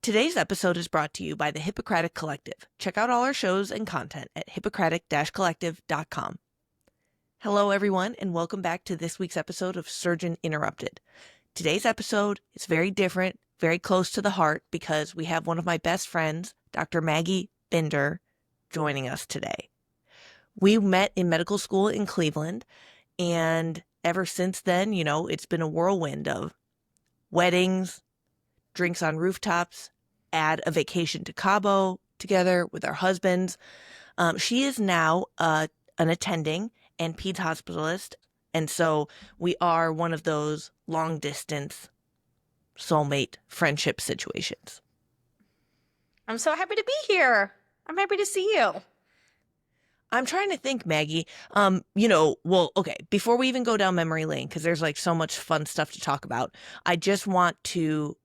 Today's episode is brought to you by the Hippocratic Collective. Check out all our shows and content at hippocratic-collective.com. Hello, everyone, and welcome back to this week's episode of Surgeon Interrupted. Today's episode is very different, very close to the heart, because we have one of my best friends, Dr. Maggie Binder, joining us today. We met in medical school in Cleveland, and ever since then, it's been a whirlwind of weddings, drinks on rooftops, add a vacation to Cabo together with our husbands. She is now an attending and peds hospitalist, and so we are one of those long-distance soulmate friendship situations. I'm so happy to be here. I'm happy to see you. I'm trying to think, Maggie, okay, before we even go down memory lane, because there's like so much fun stuff to talk about, I just want to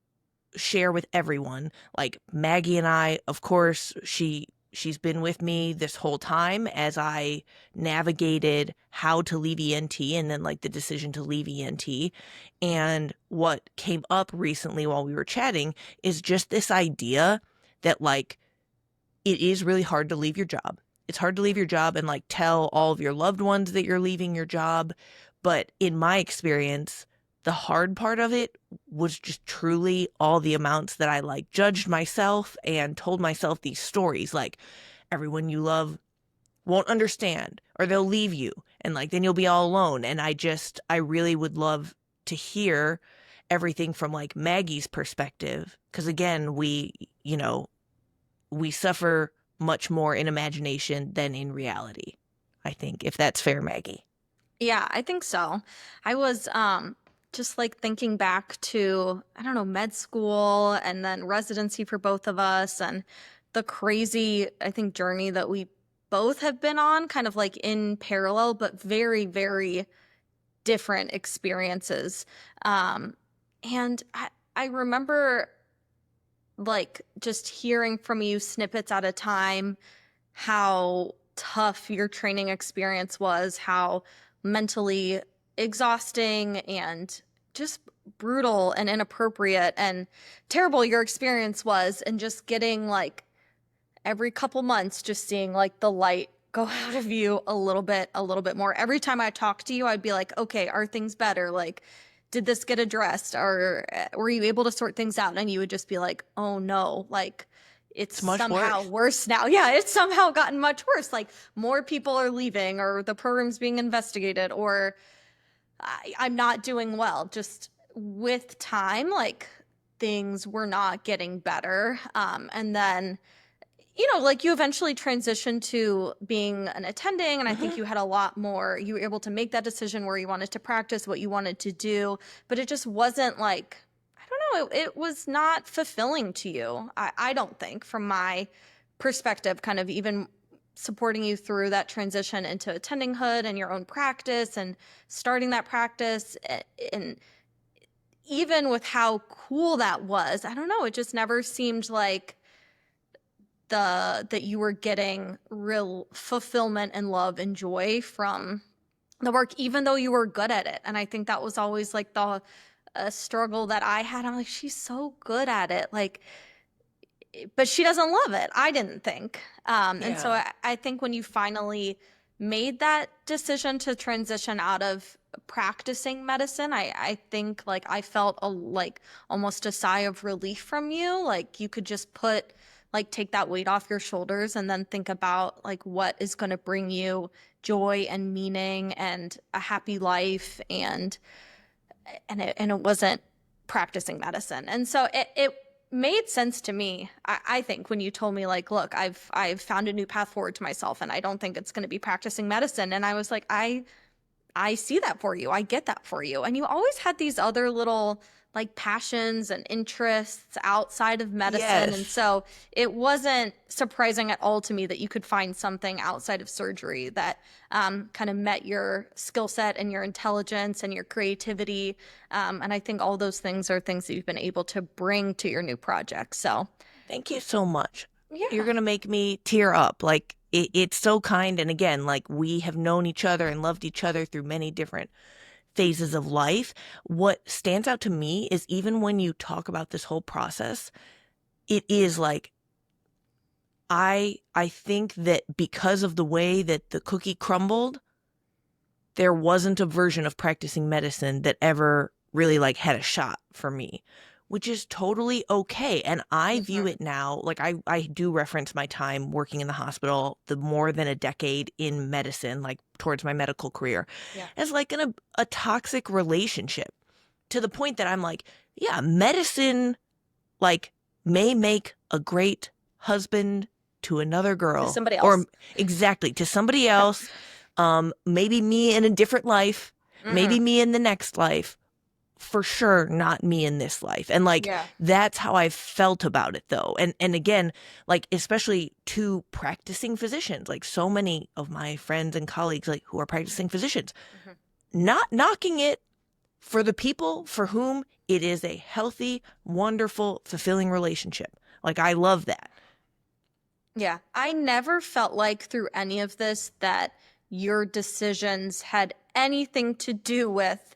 share with everyone, like Maggie and I, of course, she's been with me this whole time as I navigated how to leave ENT and then like the decision to leave ENT. And what came up recently while we were chatting is just this idea that like it is really hard to leave your job. It's hard to leave your job and like tell all of your loved ones that you're leaving your job. But in my experience, the hard part of it was just truly all the amounts that I like judged myself and told myself these stories like everyone you love won't understand or they'll leave you and like then you'll be all alone. And I really would love to hear everything from like Maggie's perspective, because again, we suffer much more in imagination than in reality, I think, if that's fair, Maggie. Yeah, I think so. I was just like thinking back to, med school and then residency for both of us and the crazy, I think, journey that we both have been on, kind of like in parallel, but very, very different experiences. And I remember like just hearing from you snippets at a time, how tough your training experience was, how mentally exhausting and just brutal and inappropriate and terrible your experience was, and just getting like every couple months just seeing like the light go out of you a little bit more. Every time I talked to you, I'd be like, okay, are things better? Like, did this get addressed, or were you able to sort things out? And you would just be like, oh no, like it's somehow worse now. Yeah, it's somehow gotten much worse. Like more people are leaving, or the program's being investigated, or I'm not doing well. Just with time, like things were not getting better. And then, like you eventually transitioned to being an attending, and I think you had a lot more, you were able to make that decision where you wanted to practice, what you wanted to do, but it just wasn't like, I don't know, it was not fulfilling to you. I don't think, from my perspective, kind of even supporting you through that transition into attendinghood and your own practice and starting that practice. And even with how cool that was, I don't know, it just never seemed like that you were getting real fulfillment and love and joy from the work, even though you were good at it. And I think that was always like the struggle that I had. I'm like, she's so good at it, like, but she doesn't love it. I didn't think. And so I think when you finally made that decision to transition out of practicing medicine, I think like I felt like almost a sigh of relief from you. Like you could just take that weight off your shoulders and then think about like what is going to bring you joy and meaning and a happy life. And it wasn't practicing medicine. And so it made sense to me, I think, when you told me like, look, I've found a new path forward to myself, and I don't think it's going to be practicing medicine. And I was like, I see that for you. I get that for you. And you always had these other little like passions and interests outside of medicine. Yes. And so it wasn't surprising at all to me that you could find something outside of surgery that kind of met your skill set and your intelligence and your creativity. And I think all those things are things that you've been able to bring to your new project. So thank you so much. Yeah. You're going to make me tear up. Like it's so kind. And again, like we have known each other and loved each other through many different phases of life. What stands out to me is even when you talk about this whole process, it is like, I think that because of the way that the cookie crumbled, there wasn't a version of practicing medicine that ever really like had a shot for me, which is totally okay. And I view Mhm. it now, like I do reference my time working in the hospital, the more than a decade in medicine, like towards my medical career, Yeah. as like a toxic relationship, to the point that I'm like, yeah, medicine like may make a great husband to another To girl, somebody or else. exactly to somebody Yeah. else, maybe me in a different life, Hmm. maybe me in the next life, for sure not me in this life. And like Yeah. that's how I felt about it though. And again, like especially to practicing physicians, like so many of my friends and colleagues like who are practicing physicians, Hmm. not knocking it for the people for whom it is a healthy, wonderful, fulfilling relationship. Like I love that. Yeah. I never felt like through any of this that your decisions had anything to do with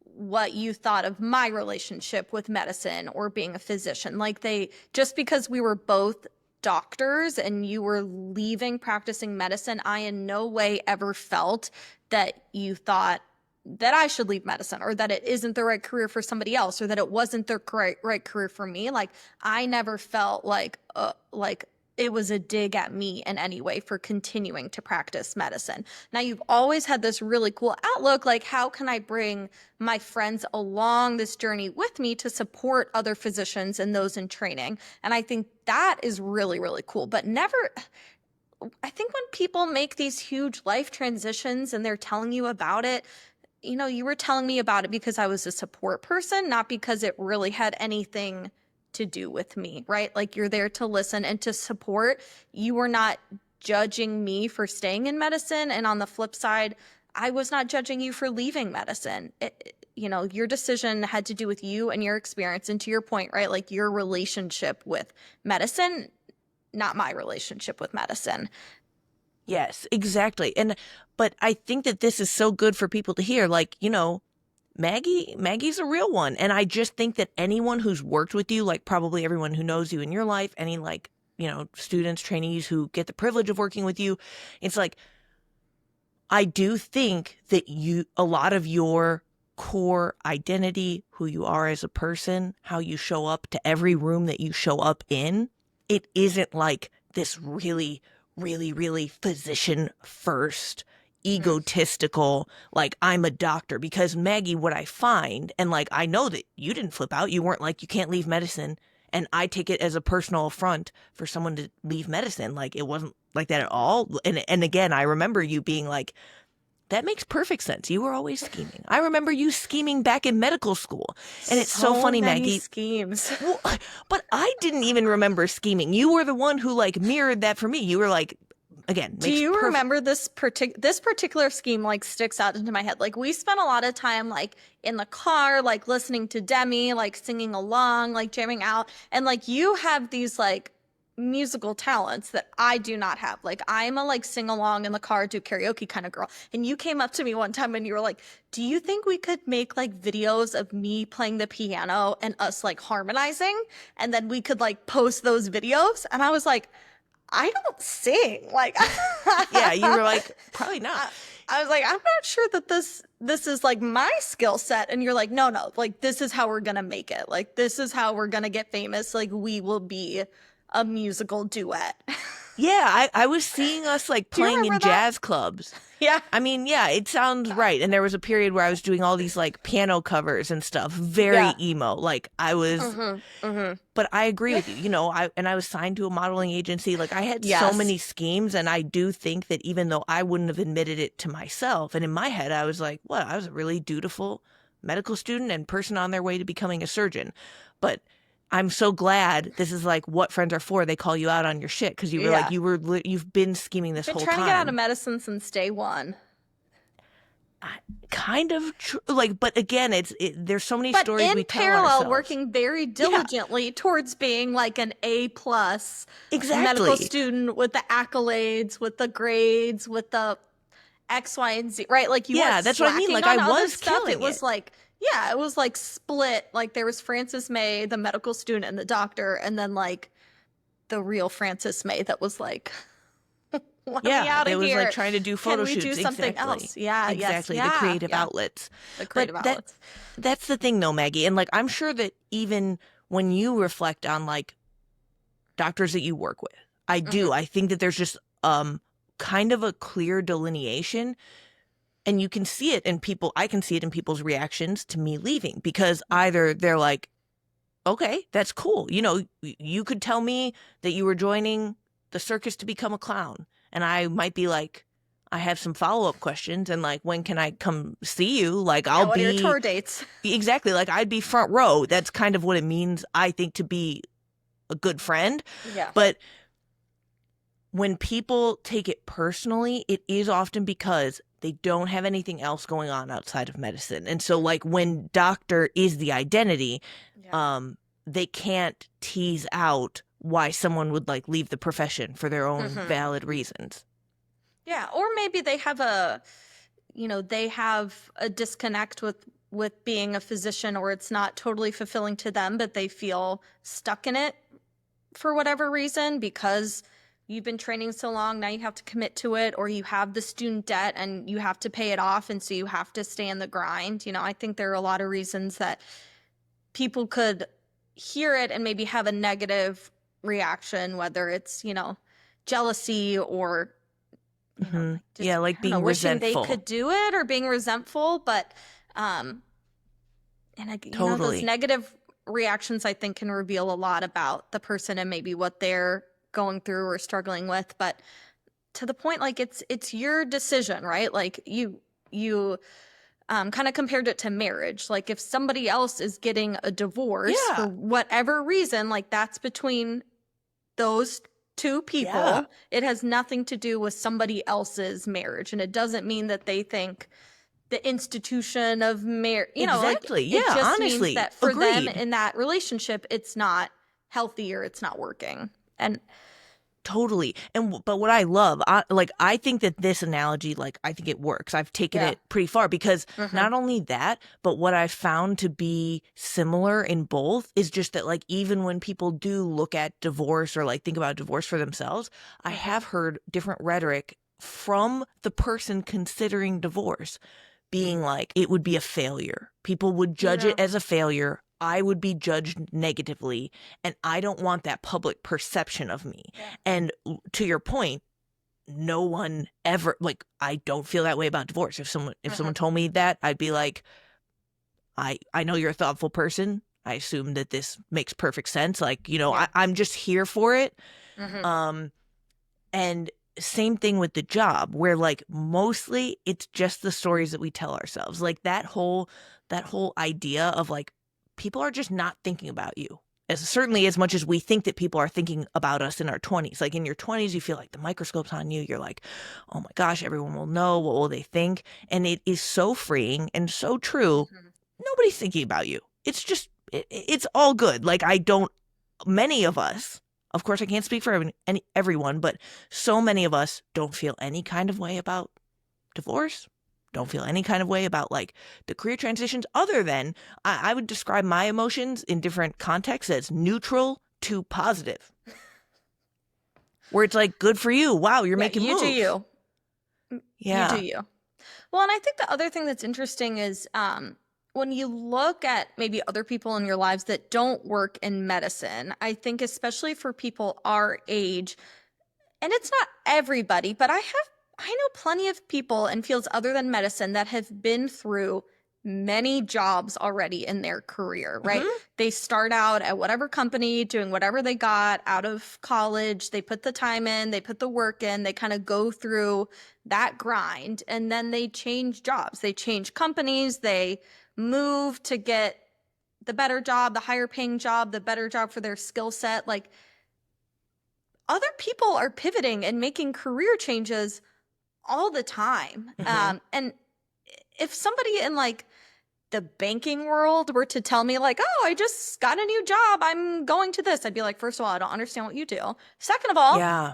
what you thought of my relationship with medicine or being a physician. Like they, just because we were both doctors and you were leaving practicing medicine, I in no way ever felt that you thought that I should leave medicine or that it isn't the right career for somebody else or that it wasn't the right career for me. Like I never felt like it was a dig at me in any way for continuing to practice medicine. Now you've always had this really cool outlook, like how can I bring my friends along this journey with me to support other physicians and those in training? And I think that is really, really cool. But never, I think when people make these huge life transitions and they're telling you about it, you know, you were telling me about it because I was a support person, not because it really had anything to do with me, right? Like you're there to listen and to support. You were not judging me for staying in medicine. And on the flip side, I was not judging you for leaving medicine. You know, your decision had to do with you and your experience. And to your point, right? Like your relationship with medicine, not my relationship with medicine. Yes, exactly. And but I think that this is so good for people to hear. Like, Maggie's a real one. And I just think that anyone who's worked with you, like probably everyone who knows you in your life, any like, students, trainees who get the privilege of working with you, it's like I do think that a lot of your core identity, who you are as a person, how you show up to every room that you show up in, it isn't like this really, really, really physician first, Mm-hmm. egotistical, like I'm a doctor. Because Maggie, what I find, and like I know that you didn't flip out, you weren't like, you can't leave medicine. And I take it as a personal affront for someone to leave medicine. Like it wasn't like that at all. And again, I remember you being like, that makes perfect sense. You were always scheming. I remember you scheming back in medical school. And it's so So funny, many Maggie. schemes. Well, but I didn't even remember scheming. You were the one who like mirrored that for me. You were like, again, Do makes you perfect. remember this particular scheme like sticks out into my head? Like we spent a lot of time like in the car, like listening to Demi, like singing along, like jamming out. And like you have these like musical talents that I do not have. Like I'm a like sing along in the car, do karaoke kind of girl. And you came up to me one time and you were like, "Do you think we could make like videos of me playing the piano and us like harmonizing and then we could like post those videos?" And I was like, I don't sing. Like Yeah, you were like, probably not. I was like, I'm not sure that this is like my skill set. And you're like, no, no, like this is how we're gonna make it. Like this is how we're gonna get famous. Like we will be a musical duet. Yeah, I was seeing us like Do you playing in remember that? jazz clubs. Yeah. I mean, yeah, it sounds right. And there was a period where I was doing all these like piano covers and stuff, very Yeah. emo. Like I was, Mm-hmm. Mm-hmm. but I agree with you. I was signed to a modeling agency. Like I had so Yes. many schemes, and I do think that even though I wouldn't have admitted it to myself, and in my head I was like, "What? I was a really dutiful medical student and person on their way to becoming a surgeon." But I'm so glad this is like what friends are for. They call you out on your shit because you were like Yeah. you've been scheming this Been whole trying to get out of time. medicine since day one. Kind of like, but again, there's so many But stories in we tell parallel, ourselves. working very Yeah, diligently towards being like an A plus medical exactly. student with the accolades, with the grades, with the X, Y, and Z, right? Like you weren't Yeah, that's what I mean. slacking Like I on other was stuff. It killing was it. like Yeah, it was like split. Like there was Frances May, the medical student and the doctor, and then like the real Frances May that was like, let me Yeah, out they of was like here. trying to do Can photo we do shoots. something Exactly. else? Yeah, yes, Exactly. The yeah, creative yeah. outlets. The But creative outlets. that's the thing though, Maggie. And like I'm sure that even when you reflect on like doctors that you work with, I do. Hmm. I think that there's just kind of a clear delineation, and you can see it in people. I can see it in people's reactions to me leaving, because either they're like, okay, that's cool. You know, you could tell me that you were joining the circus to become a clown, and I might be like, I have some follow-up questions, and like, when can I come see you? Like, Yeah, I'll what are your be tour dates? exactly, like I'd be front row. That's kind of what it means, I think, to be a good friend. Yeah. But when people take it personally, it is often because they don't have anything else going on outside of medicine. And so like when doctor is the identity, Yeah. um, they can't tease out why someone would like leave the profession for their own Hmm. valid reasons. Yeah, or maybe they have a, they have a disconnect with being a physician, or it's not totally fulfilling to them, but they feel stuck in it for whatever reason because you've been training so long, now you have to commit to it, or you have the student debt and you have to pay it off, and so you have to stay in the grind. I think there are a lot of reasons that people could hear it and maybe have a negative reaction, whether it's, jealousy or like just, Yeah, like I don't know, being wishing they resentful. could do it or being resentful. But, um, those Totally. negative reactions, I think, can reveal a lot about the person and maybe what they're going through or struggling with. But to the point, like it's your decision, right? Like you kind of compared it to marriage. Like if somebody else is getting a divorce for Yeah. whatever reason, like that's between those two Yeah. people. It has nothing to do with somebody else's marriage. And it doesn't mean that they think the institution of marriage, like Exactly. it Yeah, just means honestly. that for them Agreed. in that relationship, it's not healthy or it's not working. And Totally. And but what I love, I think that this analogy, like I think it works. I've taken yeah. it pretty far, because Hmm. not only that, but what I've found to be similar in both is just that like even when people do look at divorce or like think about divorce for themselves, I Hmm. have heard different rhetoric from the person considering divorce being like it would be a failure. People would judge Yeah. it as a failure. I would be judged negatively, and I don't want that public perception of me. Yeah. And to your point, no one ever, like, I don't feel that way about divorce. If someone told me that, I'd be like, I know you're a thoughtful person. I assume that this makes perfect sense. Like, Yeah. I'm just here for it. Hmm. Um, and same thing with the job, where like mostly it's just the stories that we tell ourselves. Like that whole idea of like people are just not thinking about you. As certainly as much as we think that people are thinking about us in our 20s. Like in your 20s, you feel like the microscope's on you. You're like, oh my gosh, everyone will know. What will they think? And it is so freeing and so true. Hmm. Nobody's thinking about you. It's just, it's all good. Like, many of us, of course, I can't speak for everyone, but so many of us don't feel any kind of way about divorce, don't feel any kind of way about like the career transitions, other than I would describe my emotions in different contexts as neutral to positive, where it's like, good for you. Wow, you're Yeah, making you do moves. you. You do Yeah. you. Well, and I think the other thing that's interesting is when you look at maybe other people in your lives that don't work in medicine, I think especially for people our age, and it's not everybody, but I know plenty of people in fields other than medicine that have been through many jobs already in their career, right? Hmm. They start out at whatever company doing whatever they got out of college, they put the time in, they put the work in, they kind of go through that grind, and then they change jobs. They change companies, they move to get the better job, the higher paying job, the better job for their skill set. Like other people are pivoting and making career changes all the time. Hmm. And if somebody in like the banking world were to tell me like, "Oh, I just got a new job. I'm going to this." I'd be like, "First of all, I don't understand what you do. Second of all, Yeah.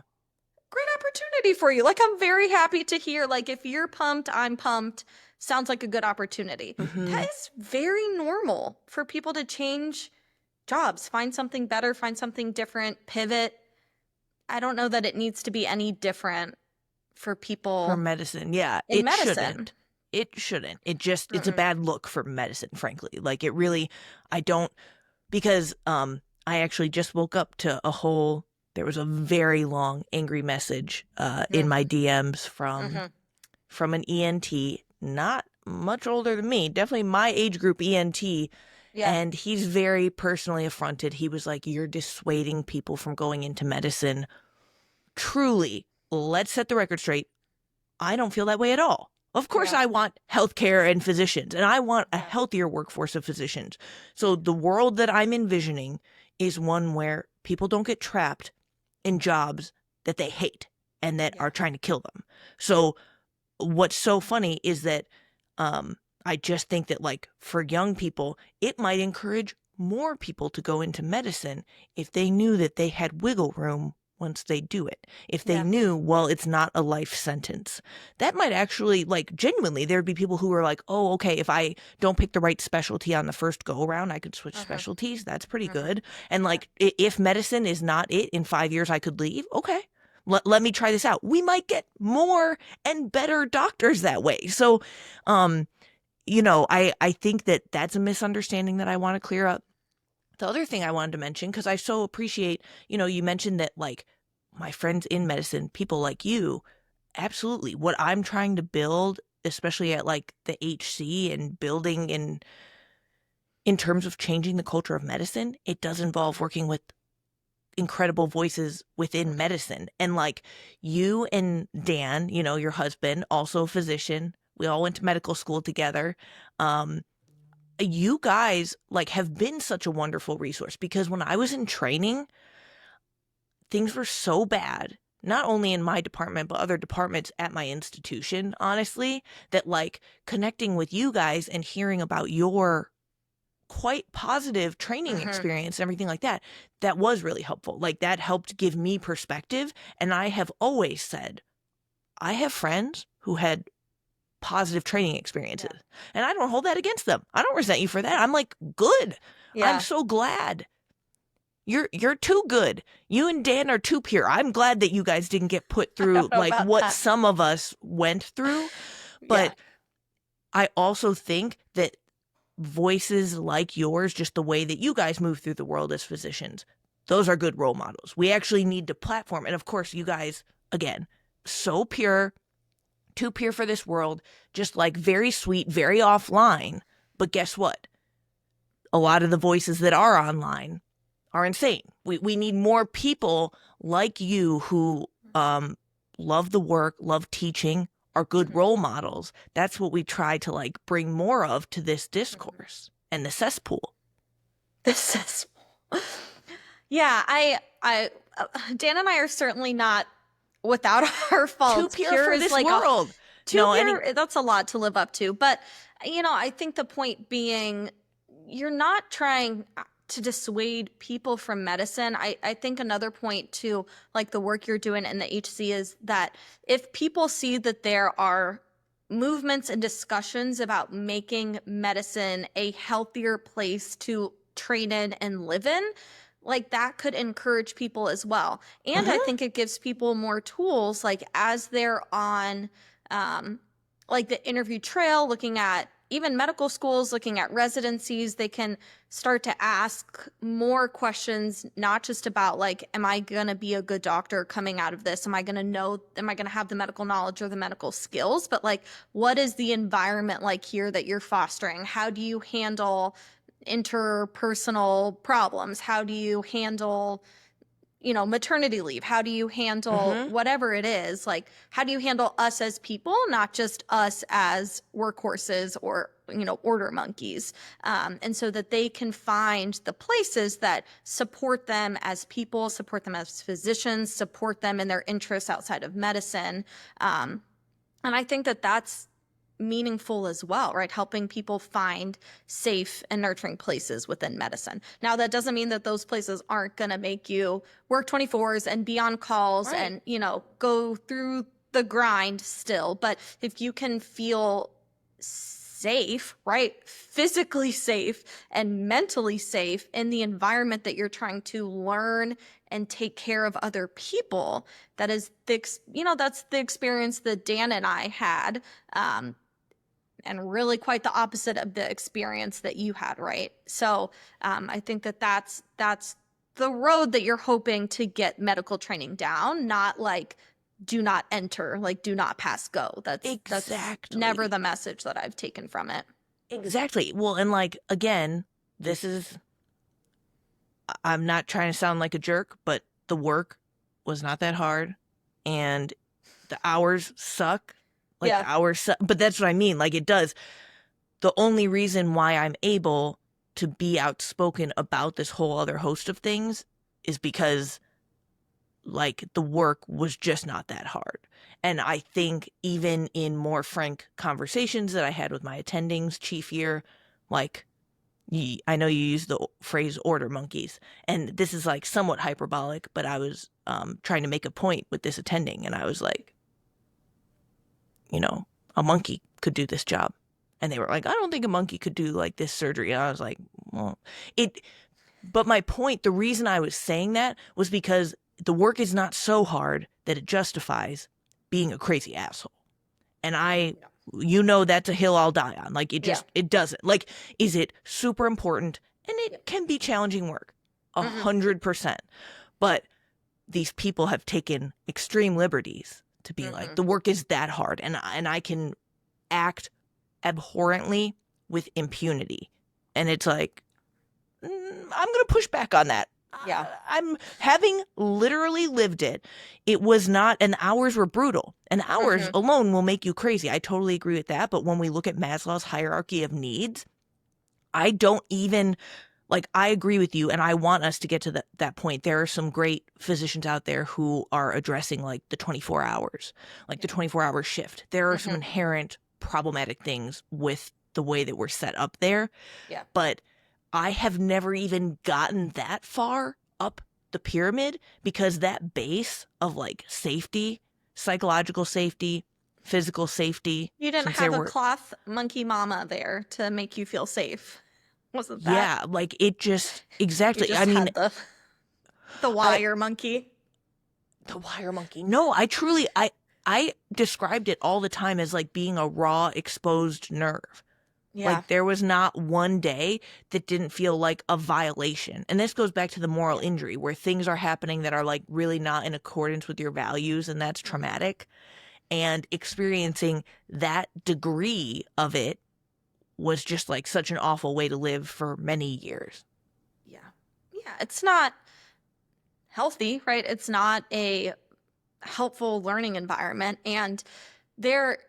great opportunity for you." Like I'm very happy to hear like if you're pumped, I'm pumped. sounds like a good opportunity. Mm-hmm. That is very normal for people to change jobs, find something better, find something different, pivot. I don't know that it needs to be any different for For people medicine, yeah, in it medicine. shouldn't. It shouldn't. It's a Mm-mm. bad look for medicine, frankly. Like it really, I don't, because I actually just woke up to there was a very long angry message in my DMs Mm-hmm. from an ENT, not much older than me, definitely my age group ENT, Yeah. and he's very personally affronted. He was like, "You're dissuading people from going into medicine." Truly, let's set the record straight. I don't feel that way at all. Of course, Yeah. I want healthcare and physicians, and I want a Yeah. healthier workforce of physicians. So the world that I'm envisioning is one where people don't get trapped in jobs that they hate and that Yeah. are trying to kill them. So what's so funny is that um, I just think that, like, for young people, it might encourage more people to go into medicine if they knew that they had wiggle room once they do it. If they Yeah. knew, well, it's not a life sentence. That might actually, like, genuinely, there'd be people who are like, oh, okay, if I don't pick the right specialty on the first go around, I could switch Mm-hmm. specialties. That's pretty Mm-hmm. good. And, Yeah. like, if medicine is not it, in 5 years, I could leave. Okay. Let me try this out. We might get more and better doctors that way. So, um, I think that that's a misunderstanding that I want to clear up. The other thing I wanted to mention, because I so appreciate, you mentioned that, like, my friends in medicine, people like you, absolutely. What I'm trying to build, especially at like the HC and building in terms of changing the culture of medicine, it does involve working with incredible voices within medicine. And like you and Dan, your husband, also a physician, we all went to medical school together. Um, you guys like have been such a wonderful resource because when I was in training, things were so bad, not only in my department, but other departments at my institution, honestly, that like connecting with you guys and hearing about your quite positive training Mm-hmm. experience and everything like that, that was really helpful. Like that helped give me perspective. And I have always said, I have friends who had positive training Yeah. experiences and I don't hold that against them. I don't resent you for that. I'm like, good. I'm Yeah. so glad. You're too good. You and Dan are too pure. I'm glad that you guys didn't get put I through don't know like about what that. some of us went through, Yeah. but I also think that voices like yours, just the way that you guys move through the world as physicians, those are good role models. We actually need to platform. And of course, you guys, again, so pure, too pure for this world, just like very sweet, very offline. But guess what? A lot of the voices that are online are insane. We need more people like you who love the work, love teaching, are good Mm-hmm. role models. That's what we try to like bring more of to this Mm-hmm. discourse and the cesspool. This is, yeah, Dan and I are certainly not without our Too faults. pure Pure for is this like a world. too No, pure. That's a lot to live up to. But, I think the point being, you're not trying to dissuade people from medicine. I think another point to like the work you're doing in the HC is that if people see that there are movements and discussions about making medicine a healthier place to train in and live in, like that could encourage people as well. And I Mhm. think it gives people more tools, like as they're on like the interview trail, looking at even medical schools, looking at residencies, they can start to ask more questions, not just about like, am I going to be a good doctor coming out of this? Am I going to have the medical knowledge or the medical skills? But like, what is the environment like here that you're fostering? How do you handle interpersonal problems? How do you handle maternity leave? How do you handle Mhm. whatever it is? Like, how do you handle us as people, not just us as workhorses or, order monkeys? And so that they can find the places that support them as people, support them as physicians, support them in their interests outside of medicine. And I think that that's meaningful as well, right? Helping people find safe and nurturing places within medicine. Now, that doesn't mean that those places aren't going to make you work 24s and be on calls Right. and, go through the grind still. But if you can feel safe, right? Physically safe and mentally safe in the environment that you're trying to learn and take care of other people. That is that's the experience that Dan and I had. And really quite the opposite of the experience that you had, right? So I think that that's the road that you're hoping to get medical training down, not like do not enter, like do not pass go. That's never Exactly. the message that I've taken from it. Exactly. Well, and like, again, this is, I'm not trying to sound like a jerk, but the work was not that hard and the hours suck. Like, Yeah. the hours suck. But that's what I mean. Like, it does. The only reason why I'm able to be outspoken about this whole other host of things is because, like, the work was just not that hard. And I think even in more frank conversations that I had with my attendings chief year, like, I know you use the phrase order monkeys, and this is like somewhat hyperbolic, but I was trying to make a point with this attending, and I was like, you know, a monkey could do this job. And they were like, I don't think a monkey could do like this surgery. And I was like, well, but my point, the reason I was saying that was because the work is not so hard that it justifies being a crazy asshole. And that's a hill I'll die on. Like, it doesn't. Like, is it super important? And it can be challenging work, 100%. But these people have taken extreme liberties to be like, the work is that hard. And I can act abhorrently with impunity. And it's like, I'm going to push back on that. Yeah. I'm having literally lived it. It was not, and hours were brutal. And hours alone will make you crazy. I totally agree with that. But when we look at Maslow's hierarchy of needs, I don't even, like, I agree with you. And I want us to get to that point. There are some great physicians out there who are addressing like the 24 hours, like the 24-hour shift. There are some inherent problematic things with the way that we're set up there. Yeah. But I have never even gotten that far up the pyramid because that base of like safety, psychological safety, physical safety. You didn't have a cloth monkey mama there to make you feel safe. Wasn't that? Yeah, like it just, exactly. You just I mean, had the wire monkey. The wire monkey. No, I described it all the time as like being a raw, exposed nerve. Yeah. Like there was not one day that didn't feel like a violation. And this goes back to the moral injury where things are happening that are like really not in accordance with your values, and that's traumatic. And experiencing that degree of it was just like such an awful way to live for many years. Yeah. Yeah, it's not healthy, right? It's not a helpful learning environment. And there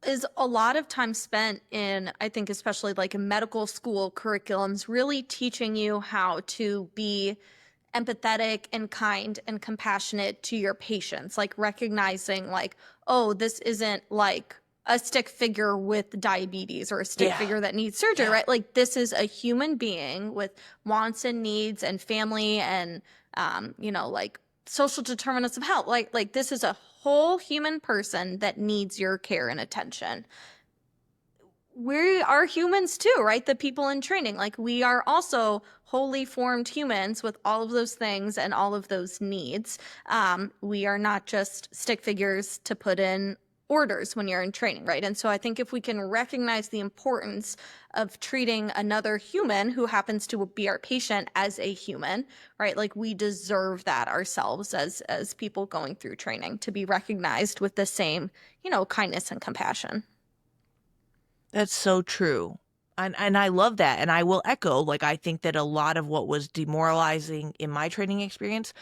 is a lot of time spent in, I think, especially like in medical school curriculums, really teaching you how to be empathetic and kind and compassionate to your patients, like recognizing like, oh, this isn't like a stick figure with diabetes or a stick figure that needs surgery, right? Like this is a human being with wants and needs and family and, like social determinants of health. Like this is a whole human person that needs your care and attention. We are humans too, right? The people in training, like we are also wholly formed humans with all of those things and all of those needs. We are not just stick figures to put in orders when you're in training, right? And so I think if we can recognize the importance of treating another human who happens to be our patient as a human, right? Like we deserve that ourselves as people going through training to be recognized with the same, kindness and compassion. That's so true. And I love that. And I will echo, like, I think that a lot of what was demoralizing in my training experience,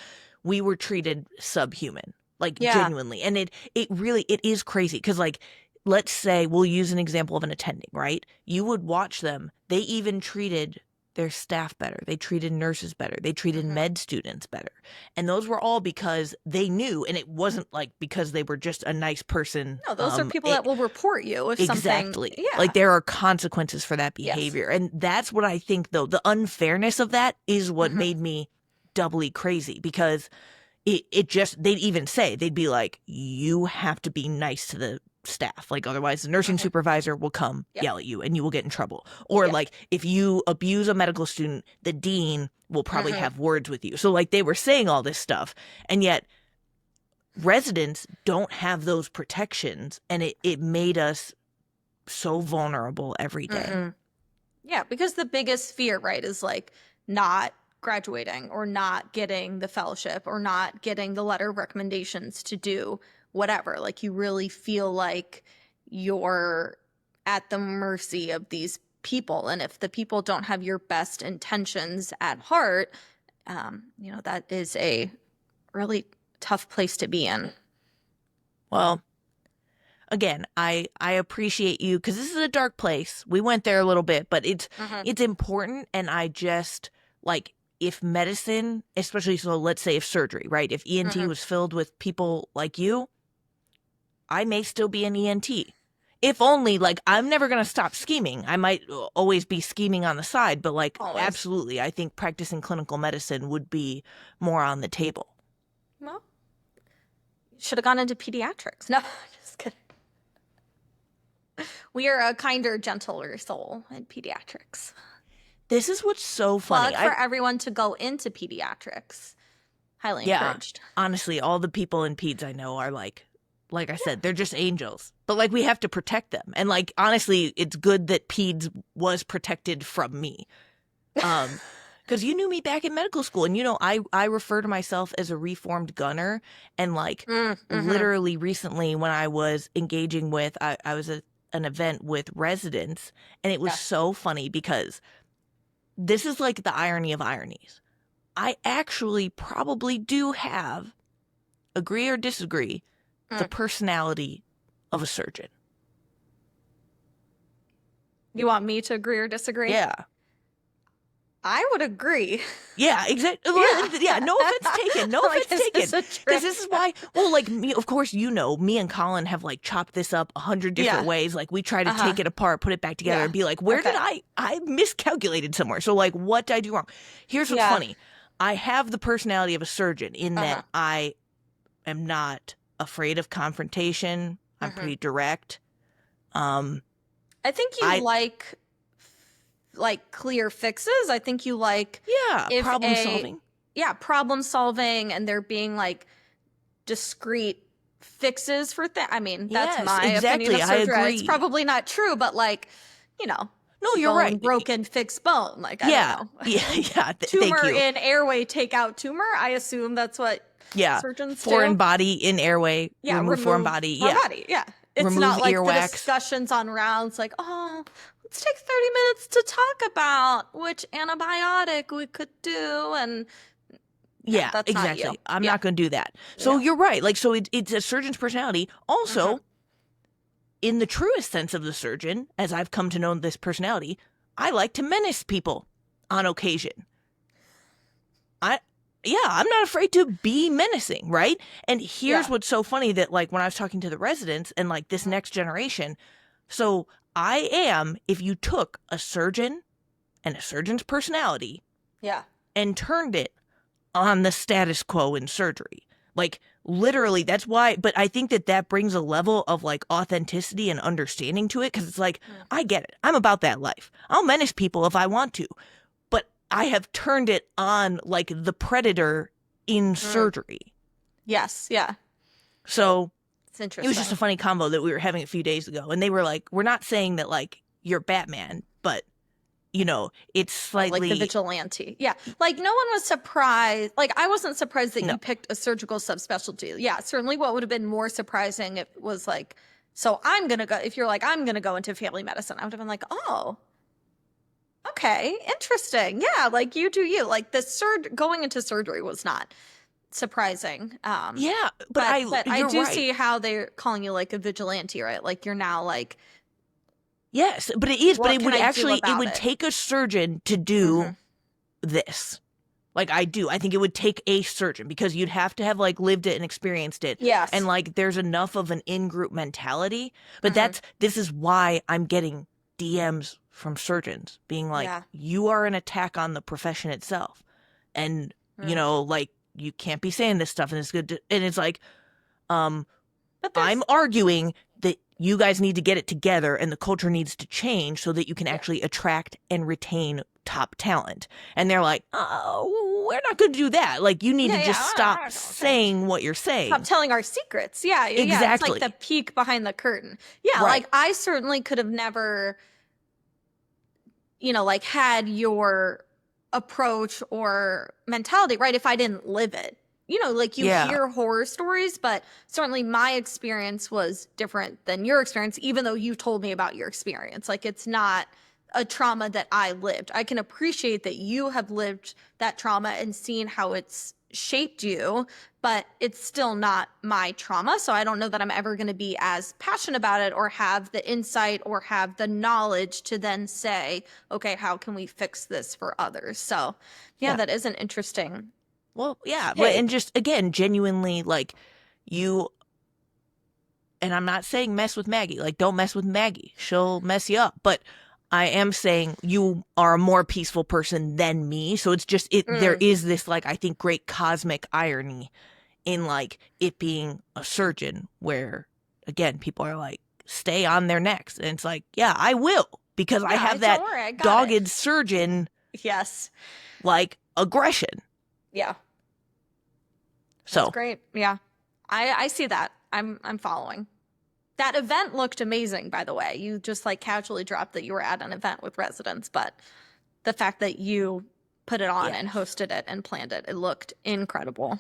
we were treated subhuman, like genuinely. And it is crazy. Cause like, let's say we'll use an example of an attending, right? You would watch them. They even treated their staff better. They treated nurses better. They treated med students better. And those were all because they knew, and it wasn't like because they were just a nice person. No, those are people that will report you if exactly. something. Yeah. Like there are consequences for that behavior. Yes. And that's what I think, though, the unfairness of that is what made me doubly crazy, because it just, they'd even say, they'd be like, you have to be nice to the staff. Like otherwise the nursing supervisor will come Yep. yell at you and you will get in trouble. Or Yep. like if you abuse a medical student, the dean will probably have words with you. So like they were saying all this stuff, and yet residents don't have those protections, and it made us so vulnerable every day. Yeah, because the biggest fear, right, is like not graduating or not getting the fellowship or not getting the letter of recommendations to do whatever. Like you really feel like you're at the mercy of these people. And if the people don't have your best intentions at heart, that is a really tough place to be in. Well, again, I appreciate you because this is a dark place. We went there a little bit, but it's important. And I just like if medicine, especially so let's say if surgery, right? If ENT was filled with people like you, I may still be an ENT. If only like I'm never going to stop scheming. I might always be scheming on the side, but like absolutely, I think practicing clinical medicine would be more on the table. Well, should have gone into pediatrics. No, just kidding. We are a kinder, gentler soul in pediatrics. This is what's so funny. Plug for everyone to go into pediatrics. Highly encouraged. Honestly, all the people in peds I know are like I said, they're just angels. But like we have to protect them. And like honestly, it's good that peds was protected from me. Because you knew me back in medical school. And I refer to myself as a reformed gunner. And like literally recently when I was engaging with I was at an event with residents, and it was so funny because this is like the irony of ironies. I actually probably do have, agree or disagree, the personality of a surgeon. You want me to agree or disagree? Yeah. I would agree. Yeah, exactly. Yeah, no offense taken. No offense taken. Because this is why, well, like me, of course, me and Colin have like chopped this up 100 different ways. Like we try to take it apart, put it back together and be like, where did I miscalculated somewhere. So like, what did I do wrong? Here's what's funny. I have the personality of a surgeon in that I am not afraid of confrontation. I'm pretty direct. I think you like clear fixes. I think you like problem solving. Yeah, problem solving, and there being like discrete fixes for things. I mean, that's my opinion of surgery. It's probably not true, but like, no, you're right. Broken, fix bone. Like I don't know. Yeah. Tumor in airway, take out tumor. I assume that's what surgeons do. Foreign body in airway. Remove foreign body. It's remove not like earwax. The discussions on rounds like, let's take 30 minutes to talk about which antibiotic we could do. And that's exactly. Not you. I'm not going to do that. So you're right. Like, so it's a surgeon's personality. Also, in the truest sense of the surgeon, as I've come to know this personality, I like to menace people on occasion. I'm not afraid to be menacing, right? And here's what's so funny that like when I was talking to the residents and like this next generation, so I am, if you took a surgeon and a surgeon's personality and turned it on the status quo in surgery, like literally that's why, but I think that brings a level of like authenticity and understanding to it. Cause it's like, I get it. I'm about that life. I'll menace people if I want to, but I have turned it on like the predator in surgery. Yes. Yeah. So it's interesting. It was just a funny combo that we were having a few days ago. And they were like, we're not saying that like you're Batman, but it's slightly like the vigilante. Yeah. Like no one was surprised. Like I wasn't surprised that you picked a surgical subspecialty. Yeah. Certainly what would have been more surprising if it was like, so I'm going to go, if you're like, I'm going to go into family medicine, I would have been like, oh, okay, interesting. Yeah. Like you do you. Like going into surgery was not surprising. But I do see how they're calling you like a vigilante, right? Like you're now like, yes, but it is. But it would actually, it would take a surgeon to do this. Like I do. I think it would take a surgeon because you'd have to have like lived it and experienced it. Yes. And like there's enough of an in-group mentality. But this is why I'm getting DMs from surgeons being like, you are an attack on the profession itself. And, like you can't be saying this stuff and it's good. And it's like, I'm arguing that you guys need to get it together and the culture needs to change so that you can Yeah. actually attract and retain top talent. And they're like, oh, we're not going to do that. Like, you need to Yeah, yeah. just I stop don't know. Okay. saying what you're Stop saying. telling our secrets. Yeah, yeah. It's like the Exactly. peek behind the curtain. Yeah, Right. like I certainly could have never, like had your approach or mentality, right? If I didn't live it. Like you Yeah. hear horror stories, but certainly my experience was different than your experience, even though you told me about your experience. Like it's not a trauma that I lived. I can appreciate that you have lived that trauma and seen how it's shaped you, but it's still not my trauma. So I don't know that I'm ever going to be as passionate about it or have the insight or have the knowledge to then say, okay, how can we fix this for others? So yeah, Yeah. that is an interesting Well, yeah. But, and take. just again, genuinely, like, you, and I'm not saying mess with Maggie. Like, don't mess with Maggie. She'll mess you up. But I am saying you are a more peaceful person than me. So it's just there Mm. is this, like, I think, great cosmic irony in, like, it being a surgeon where, again, people are like, stay on their necks. And it's like, yeah, I will, because I Yeah, have don't that worry, I got it. dogged surgeon, Yes. like, aggression. Yeah, that's So great. Yeah. I see that. I'm following. That event looked amazing, by the way. You just like casually dropped that you were at an event with residents, but the fact that you put it on and yes. hosted it and planned it, it looked incredible.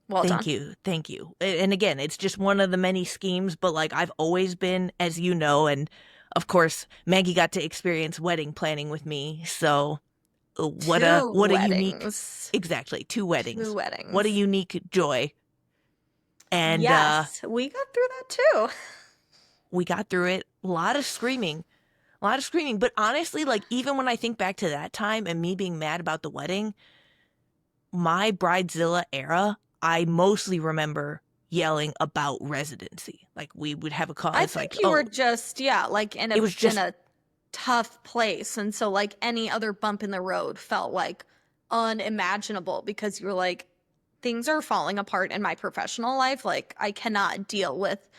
Well Thank done. you. Thank you. And again, it's just one of the many schemes, but like I've always been, as you know, and of course, Maggie got to experience wedding planning with me. So Two what a unique, weddings. exactly, two Two weddings. What a weddings. unique joy. And Yes, we got through that too. we got through it. A lot of screaming. A lot of screaming. But honestly, like even when I think back to that time and me being mad about the wedding, my Bridezilla era, I mostly remember yelling about residency. Like we would have a call. I It's like, think you were oh, just, yeah, like it was in just, a tough place. And so like any other bump in the road felt like unimaginable because you were like, things are falling apart in my professional life. Like I cannot deal with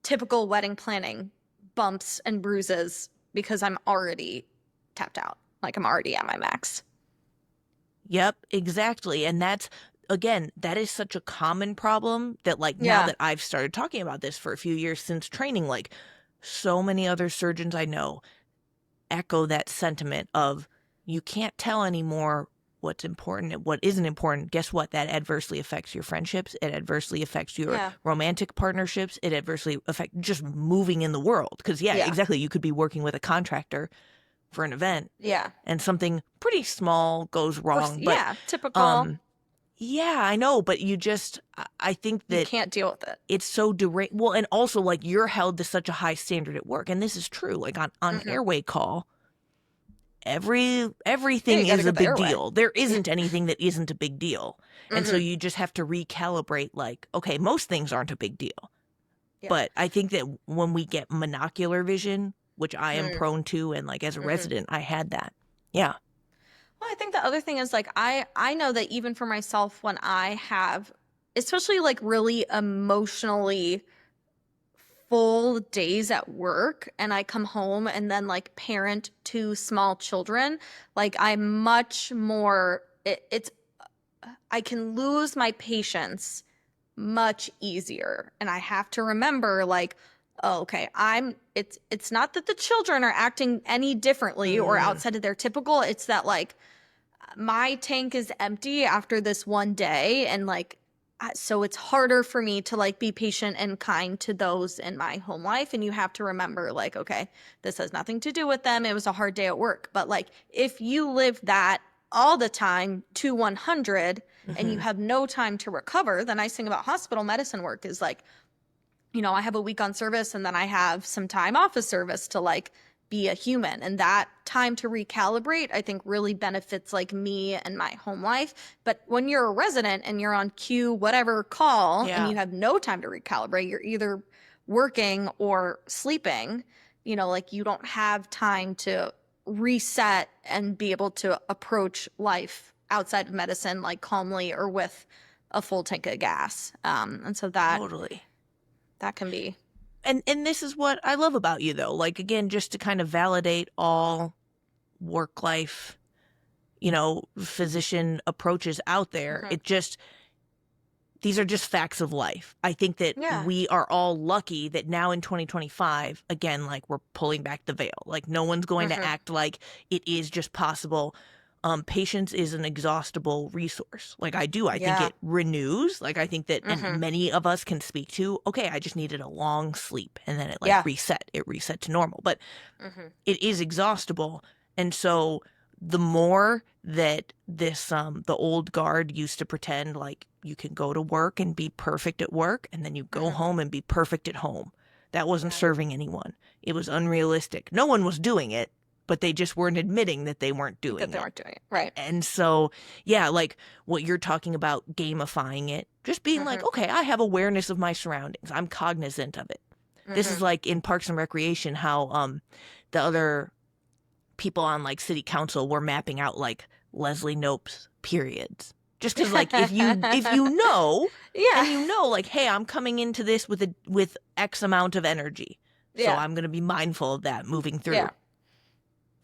typical wedding planning bumps and bruises because I'm already tapped out. Like I'm already at my max. yep, exactly. And that's, again, that is such a common problem that, like, now Yeah. that I've started talking about this for a few years since training, like, so many other surgeons I know echo that sentiment of you can't tell anymore what's important and what isn't important. Guess what? That adversely affects your friendships. It adversely affects your Yeah. romantic partnerships. It adversely affects just moving in the world. Because, yeah, Yeah. exactly. You could be working with a contractor for an event Yeah. and something pretty small goes Or, wrong. But, yeah. Typical. um, yeah, I know. But you just, I think You that can't deal with it. it's so well, and also like you're held to such a high standard at work. And this is true. Like on Hmm. airway call, Yeah. You everything got to is a get the big airway. deal. There isn't anything that isn't a big deal. And so Hmm. you just have to recalibrate like, okay, most things aren't a big deal. Yeah. But I think that when we get monocular vision, which I am Mm. prone to, and like as a Hmm. resident, I had that. Yeah. Well, I think the other thing is like I know that even for myself when I have especially like really emotionally full days at work and I come home and then like parent two small children, like I'm much more it's I can lose my patience much easier and I have to remember like oh, okay, it's not that the children are acting any differently or Mm, outside of their typical, it's that like my tank is empty after this one day and like so it's harder for me to like be patient and kind to those in my home life and you have to remember like okay, this has nothing to do with them, it was a hard day at work, but like if you live that all the time to 100 and you hmm. have no time to recover, the nice thing about hospital medicine work is like I have a week on service and then I have some time off of service to like be a human. And that time to recalibrate, I think really benefits like me and my home life. But when you're a resident and you're on cue, whatever call, and Yeah. you have no time to recalibrate, you're either working or sleeping, like you don't have time to reset and be able to approach life outside of medicine like calmly or with a full tank of gas. And so that Totally. that can be. And this is what I love about you though. Like again, just to kind of validate all work life, physician approaches out there. Hmm. It just these are just facts of life. I think that Yeah. we are all lucky that now in 2025, again, like we're pulling back the veil. Like no one's going to Hmm. act like it is just possible. Patience is an exhaustible resource. Like I do, I think Yeah. it renews. Like I think that, and Hmm. many of us can speak to, okay, I just needed a long sleep and then it like Yeah. reset to normal. But Hmm. it is exhaustible. And so the more that the old guard used to pretend like you can go to work and be perfect at work and then you go Hmm. home and be perfect at home. That wasn't Right. serving anyone. It was unrealistic. No one was doing it, but they just weren't admitting that they weren't That doing they it. weren't doing it. Right. And so, yeah, like what you're talking about, gamifying it, just being like, Hmm. okay, I have awareness of my surroundings. I'm cognizant of it. This is Hmm. like in Parks and Recreation, how the other people on like city council were mapping out like Leslie Knope's periods. Just because like if you know Yeah. and like, hey, I'm coming into this with X amount of energy. So Yeah. I'm gonna be mindful of that moving Yeah. through.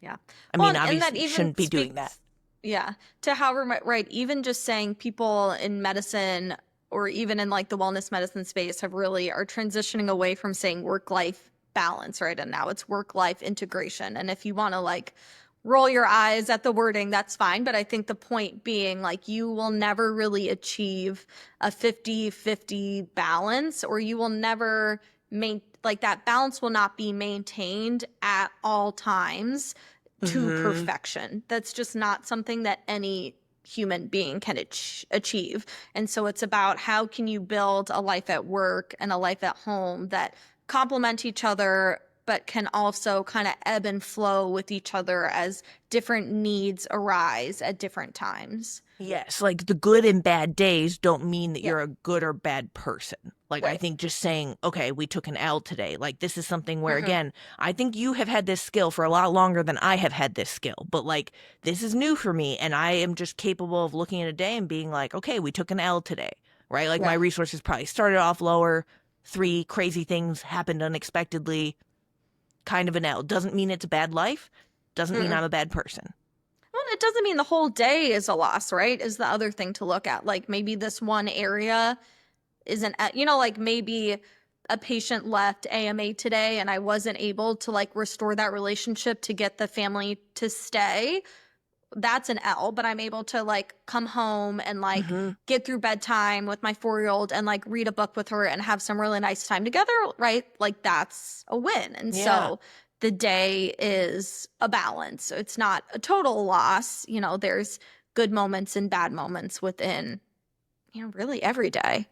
Yeah. I Well, mean, and that obviously even shouldn't be doing that. speaks, yeah, to how right, even just saying people in medicine or even in like the wellness medicine space have really are transitioning away from saying work-life balance, right? And now it's work-life integration. And if you want to like roll your eyes at the wording, that's fine. But I think the point being like you will never really achieve a 50-50 balance, or you will never like that balance will not be maintained at all times to Hmm. perfection. That's just not something that any human being can achieve. And so it's about how can you build a life at work and a life at home that complement each other but can also kind of ebb and flow with each other as different needs arise at different times. Yes, like the good and bad days don't mean that Yeah, you're a good or bad person. Like, I right. think just saying, okay, we took an L today, like, this is something where, Hmm. again, I think you have had this skill for a lot longer than I have had this skill, but like, this is new for me. And I am just capable of looking at a day and being like, okay, we took an L today, right? Like, my Right. resources probably started off lower, three crazy things happened unexpectedly, kind of an L. Doesn't mean it's a bad life, doesn't mean Mm-mm. I'm a bad person. Well, it doesn't mean the whole day is a loss, right? Is the other thing to look at. Like maybe this one area isn't, like maybe a patient left AMA today and I wasn't able to like restore that relationship to get the family to stay. That's an L, but I'm able to like come home and like Hmm. get through bedtime with my 4-year-old and like read a book with her and have some really nice time together, right? Like that's a win. And Yeah. so the day is a balance. So it's not a total loss. There's good moments and bad moments within, really every day.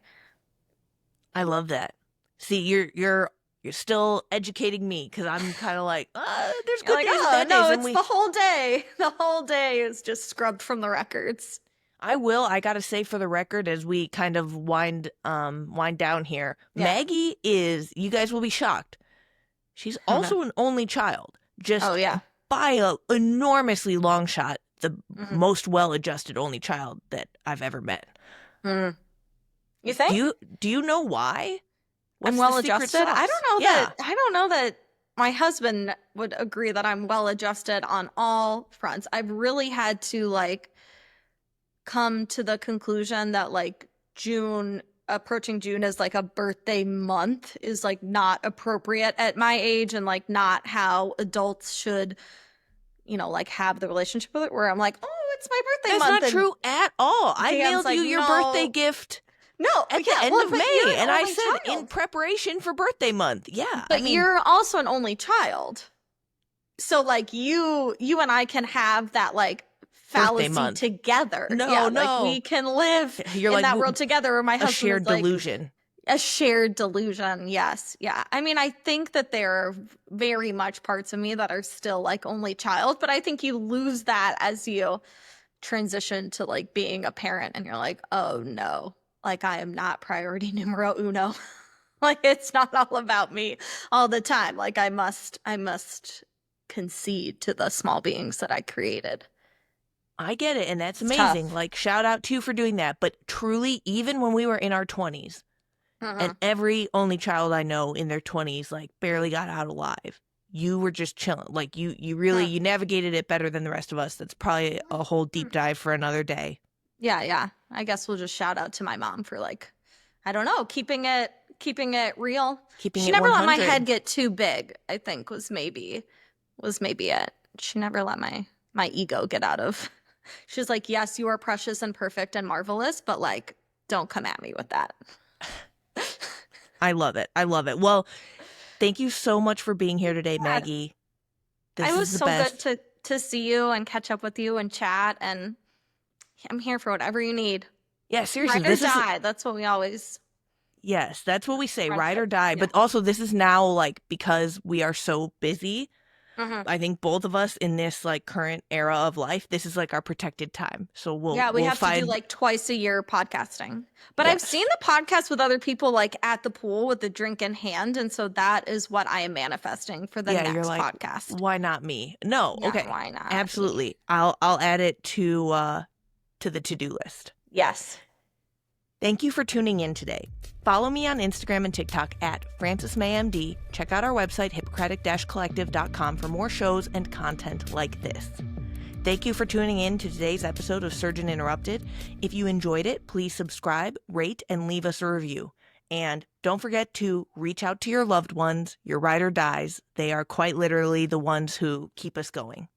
I love that. See, you're still educating me because I'm kind of like, there's You're good like, days and oh, bad days, no, and it's the whole day. The whole day is just scrubbed from the records. I gotta say for the record as we kind of wind down here, Yeah. Maggie is, you guys will be shocked. She's Oh, no. also an only child, Oh, just yeah. by a enormously long shot, the Hmm. most well-adjusted only child that I've ever met. Mm. You Do think? you do you know why? I'm What's the well secret adjusted. I sauce? don't know that Yeah. I don't know that my husband would agree that I'm well adjusted on all fronts. I've really had to like come to the conclusion that like June approaching June as like a birthday month is like not appropriate at my age and like not how adults should, like have the relationship with it where I'm like, "Oh, it's my birthday That's month." not And true at all. I Dan's mailed you like, your birthday "No. gift No, at the yeah, end well, of but you're May, an and I only said in child. preparation for birthday month. Yeah, I But mean, you're also an only child. So like you and I can have that like birthday fallacy month. together. No, Yeah, like we no. can live You're in like that world together where my a husband is shared like delusion. a shared delusion. Yes. Yeah. I mean, I think that there are very much parts of me that are still like only child, but I think you lose that as you transition to like being a parent and you're like, "Oh no. Like I am not priority numero uno." Like it's not all about me all the time. Like I must concede to the small beings that I created. I get it, and that's It's amazing. tough. Like, shout out to you for doing that. But truly, even when we were in our 20s, And every only child I know in their 20s, like, barely got out alive. You were just chilling. Like, you really, you navigated it better than the rest of us. That's probably a whole deep dive for another day. Yeah. I guess we'll just shout out to my mom for like, I don't know, keeping it real. Keeping She it never let my 100. head get too big, I think was maybe it. She never let my ego get out of. She was like, "Yes, you are precious and perfect and marvelous, but like don't come at me with that." I love it. I love it. Well, thank you so much for being here today, Yeah. Maggie. It This was is the so best. good to see you and catch up with you and chat, and I'm here for whatever you need. Yeah, seriously, Ride or this is, die. That's what we always yes, that's what we say, ride or friendship. die. Yeah. But also, this is now, like, because we are so busy, Mhm. I think both of us in this, like, current era of life, this is like our protected time. So Yeah, we we'll have to do find, like twice a year podcasting. But I've seen yes. the podcast with other people like at the pool with the drink in hand. And so that is what I am manifesting for the Yeah, you're next like, podcast. why not me? No, Yeah, okay. why not me? Absolutely. I'll add it to the to-do list. Yes. Thank you for tuning in today. Follow me on Instagram and TikTok at FrancisMayMD. Check out our website, hippocratic-collective.com, for more shows and content like this. Thank you for tuning in to today's episode of Surgeon Interrupted. If you enjoyed it, please subscribe, rate, and leave us a review. And don't forget to reach out to your loved ones, your ride or dies. They are quite literally the ones who keep us going.